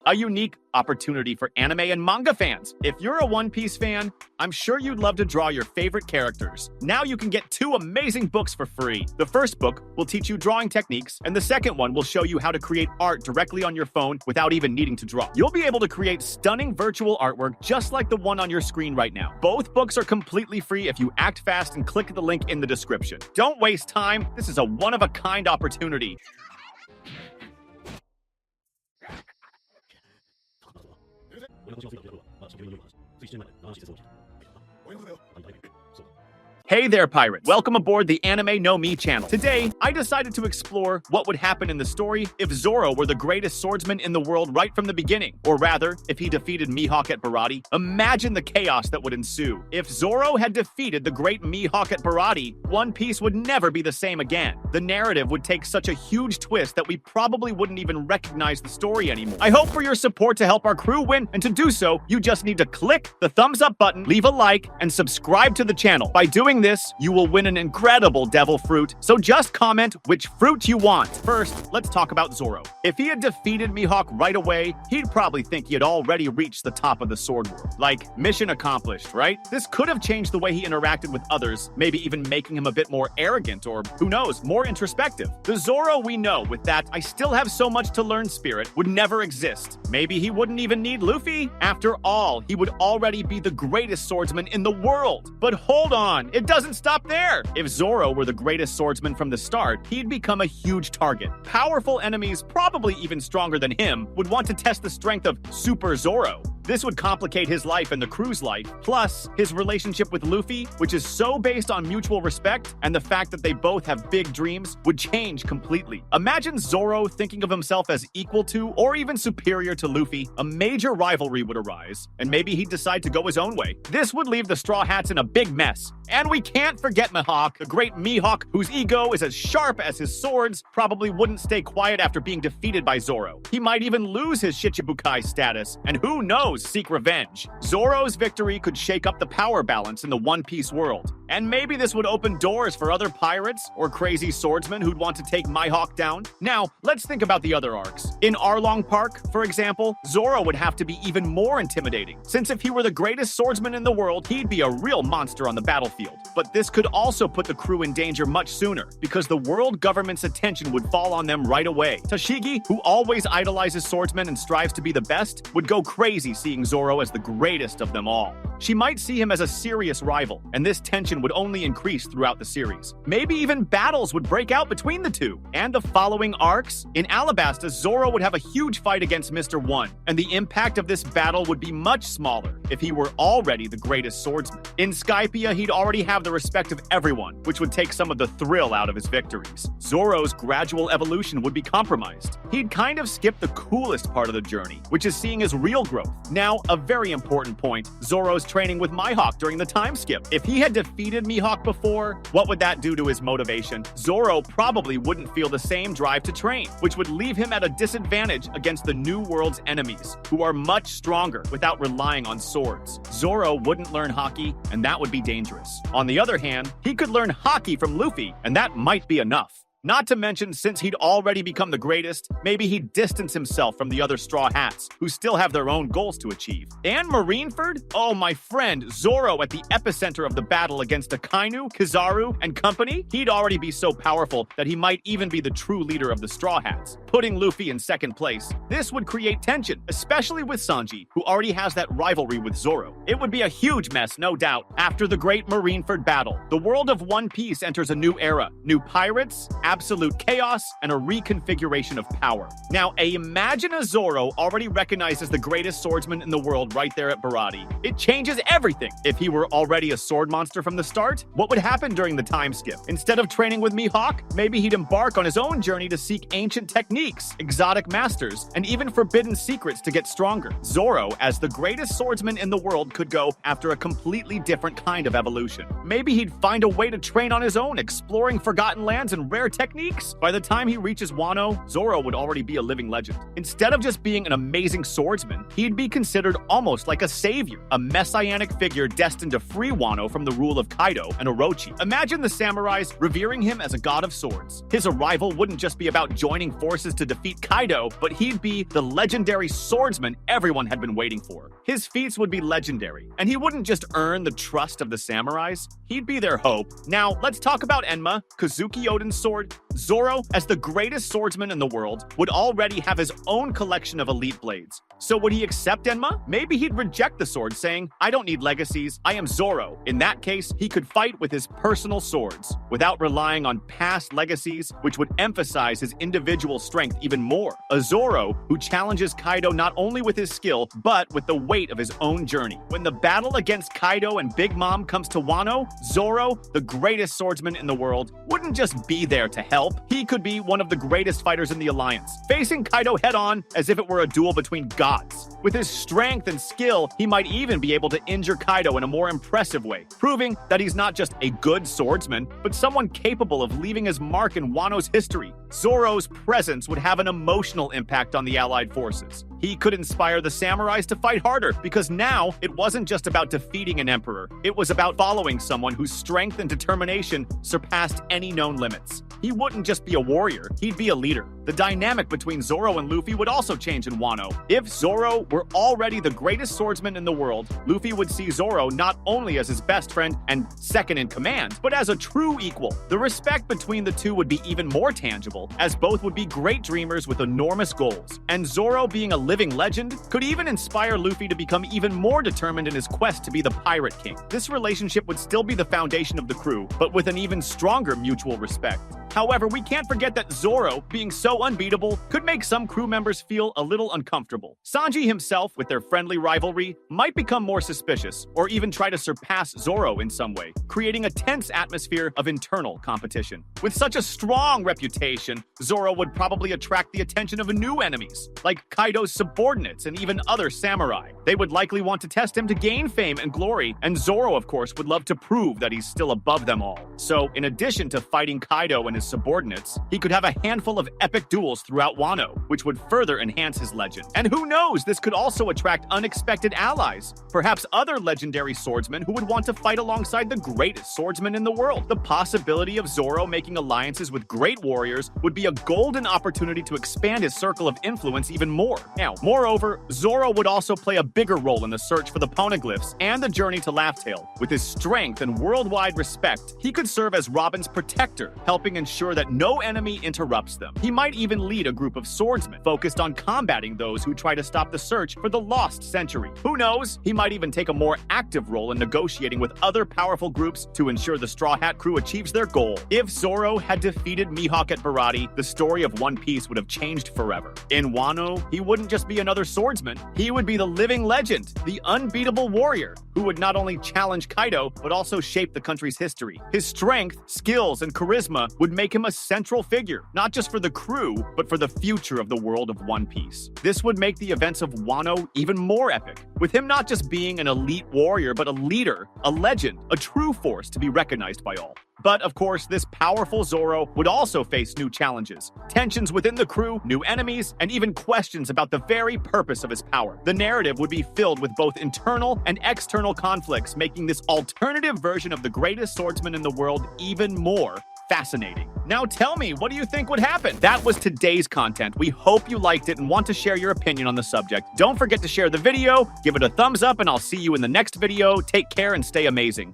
a unique opportunity for anime and manga fans. If you're a One Piece fan, I'm sure you'd love to draw your favorite characters. Now you can get 2 amazing books for free. The first book will teach you drawing techniques, and the second one will show you how to create art directly on your phone without even needing to draw. You'll be able to create stunning virtual artwork just like the one on your screen right now. Both books are completely free if you act fast and click the link in the description. Don't waste time. This is a one-of-a-kind opportunity. Hey there, pirates! Welcome aboard the Anime No Me channel. Today, I decided to explore what would happen in the story if Zoro were the greatest swordsman in the world right from the beginning. Or rather, if he defeated Mihawk at Baratie. Imagine the chaos that would ensue. If Zoro had defeated the great Mihawk at Baratie, One Piece would never be the same again. The narrative would take such a huge twist that we probably wouldn't even recognize the story anymore. I hope for your support to help our crew win, and to do so, you just need to click the thumbs up button, leave a like, and subscribe to the channel. By doing this, you will win an incredible devil fruit, so just comment which fruit you want. First, let's talk about Zoro. If he had defeated Mihawk right away, he'd probably think he had already reached the top of the sword world. Like, mission accomplished, right? This could have changed the way he interacted with others, maybe even making him a bit more arrogant or, who knows, more introspective. The Zoro we know with that "I still have so much to learn" spirit would never exist. Maybe he wouldn't even need Luffy. After all, he would already be the greatest swordsman in the world. But hold on, it doesn't stop there. If Zoro were the greatest swordsman from the start, he'd become a huge target. Powerful enemies, probably even stronger than him, would want to test the strength of Super Zoro. This would complicate his life and the crew's life, plus his relationship with Luffy, which is so based on mutual respect and the fact that they both have big dreams, would change completely. Imagine Zoro thinking of himself as equal to or even superior to Luffy. A major rivalry would arise, and maybe he'd decide to go his own way. This would leave the Straw Hats in a big mess. And we can't forget Mihawk, the great Mihawk, whose ego is as sharp as his swords, probably wouldn't stay quiet after being defeated by Zoro. He might even lose his Shichibukai status, and who knows, seek revenge. Zoro's victory could shake up the power balance in the One Piece world. And maybe this would open doors for other pirates or crazy swordsmen who'd want to take Mihawk down. Now, let's think about the other arcs. In Arlong Park, for example, Zoro would have to be even more intimidating, since if he were the greatest swordsman in the world, he'd be a real monster on the battlefield. But this could also put the crew in danger much sooner, because the world government's attention would fall on them right away. Tashigi, who always idolizes swordsmen and strives to be the best, would go crazy seeing Zoro as the greatest of them all. She might see him as a serious rival, and this tension would only increase throughout the series. Maybe even battles would break out between the two. And the following arcs? In Alabasta, Zoro would have a huge fight against Mr. One, and the impact of this battle would be much smaller if he were already the greatest swordsman. In Skypiea, he'd already have the respect of everyone, which would take some of the thrill out of his victories. Zoro's gradual evolution would be compromised. He'd kind of skip the coolest part of the journey, which is seeing his real growth. Now, a very important point, Zoro's training with Mihawk during the time skip. If he had defeated Mihawk before, what would that do to his motivation? Zoro probably wouldn't feel the same drive to train, which would leave him at a disadvantage against the New World's enemies, who are much stronger without relying on swords. Zoro wouldn't learn Haki, and that would be dangerous. On the other hand, he could learn Haki from Luffy, and that might be enough. Not to mention, since he'd already become the greatest, maybe he'd distance himself from the other Straw Hats, who still have their own goals to achieve. And Marineford? Oh, my friend, Zoro at the epicenter of the battle against Akainu, Kizaru, and company? He'd already be so powerful that he might even be the true leader of the Straw Hats, putting Luffy in second place. This would create tension, especially with Sanji, who already has that rivalry with Zoro. It would be a huge mess, no doubt. After the great Marineford battle, the world of One Piece enters a new era. New pirates, absolute chaos, and a reconfiguration of power. Now, imagine a Zoro already recognized as the greatest swordsman in the world right there at Baratie. It changes everything. If he were already a sword monster from the start, what would happen during the time skip? Instead of training with Mihawk, maybe he'd embark on his own journey to seek ancient techniques, exotic masters, and even forbidden secrets to get stronger. Zoro, as the greatest swordsman in the world, could go after a completely different kind of evolution. Maybe he'd find a way to train on his own, exploring forgotten lands and rare techniques techniques? By the time he reaches Wano, Zoro would already be a living legend. Instead of just being an amazing swordsman, he'd be considered almost like a savior, a messianic figure destined to free Wano from the rule of Kaido and Orochi. Imagine the samurais revering him as a god of swords. His arrival wouldn't just be about joining forces to defeat Kaido, but he'd be the legendary swordsman everyone had been waiting for. His feats would be legendary, and he wouldn't just earn the trust of the samurais, he'd be their hope. Now, let's talk about Enma, Kazuki Oden's sword. Zoro, as the greatest swordsman in the world, would already have his own collection of elite blades. So would he accept Enma? Maybe he'd reject the sword, saying, "I don't need legacies, I am Zoro." In that case, he could fight with his personal swords, without relying on past legacies, which would emphasize his individual strength even more. A Zoro who challenges Kaido not only with his skill, but with the weight of his own journey. When the battle against Kaido and Big Mom comes to Wano, Zoro, the greatest swordsman in the world, wouldn't just be there to help. He could be one of the greatest fighters in the Alliance, facing Kaido head-on as if it were a duel between gods. With his strength and skill, he might even be able to injure Kaido in a more impressive way, proving that he's not just a good swordsman, but someone capable of leaving his mark in Wano's history. Zoro's presence would have an emotional impact on the Allied forces. He could inspire the samurais to fight harder, because now it wasn't just about defeating an emperor. It was about following someone whose strength and determination surpassed any known limits. He wouldn't just be a warrior, he'd be a leader. The dynamic between Zoro and Luffy would also change in Wano. If Zoro were already the greatest swordsman in the world, Luffy would see Zoro not only as his best friend and second in command, but as a true equal. The respect between the two would be even more tangible, as both would be great dreamers with enormous goals. And Zoro, being a living legend, could even inspire Luffy to become even more determined in his quest to be the Pirate King. This relationship would still be the foundation of the crew, but with an even stronger mutual respect. However, we can't forget that Zoro, being so unbeatable, could make some crew members feel a little uncomfortable. Sanji himself, with their friendly rivalry, might become more suspicious, or even try to surpass Zoro in some way, creating a tense atmosphere of internal competition. With such a strong reputation, Zoro would probably attract the attention of new enemies, like Kaido's subordinates and even other samurai. They would likely want to test him to gain fame and glory, and Zoro, of course, would love to prove that he's still above them all. So, in addition to fighting Kaido and his subordinates, he could have a handful of epic duels throughout Wano, which would further enhance his legend. And who knows, this could also attract unexpected allies, perhaps other legendary swordsmen who would want to fight alongside the greatest swordsman in the world. The possibility of Zoro making alliances with great warriors would be a golden opportunity to expand his circle of influence even more. Now, moreover, Zoro would also play a bigger role in the search for the poneglyphs and the journey to Laugh Tale. With his strength and worldwide respect, he could serve as Robin's protector, helping ensure that no enemy interrupts them. He might even lead a group of swordsmen focused on combating those who try to stop the search for the lost century. Who knows? He might even take a more active role in negotiating with other powerful groups to ensure the Straw Hat crew achieves their goal. If Zoro had defeated Mihawk at Baratie, the story of One Piece would have changed forever. In Wano, he wouldn't just be another swordsman, he would be the living legend, the unbeatable warrior, who would not only challenge Kaido, but also shape the country's history. His strength, skills, and charisma would make him a central figure, not just for the crew, but for the future of the world of One Piece. This would make the events of Wano even more epic, with him not just being an elite warrior, but a leader, a legend, a true force to be recognized by all. But, of course, this powerful Zoro would also face new challenges, tensions within the crew, new enemies, and even questions about the very purpose of his power. The narrative would be filled with both internal and external conflicts, making this alternative version of the greatest swordsman in the world even more fascinating. Now tell me, what do you think would happen? That was today's content. We hope you liked it and want to share your opinion on the subject. Don't forget to share the video, give it a thumbs up, and I'll see you in the next video. Take care and stay amazing.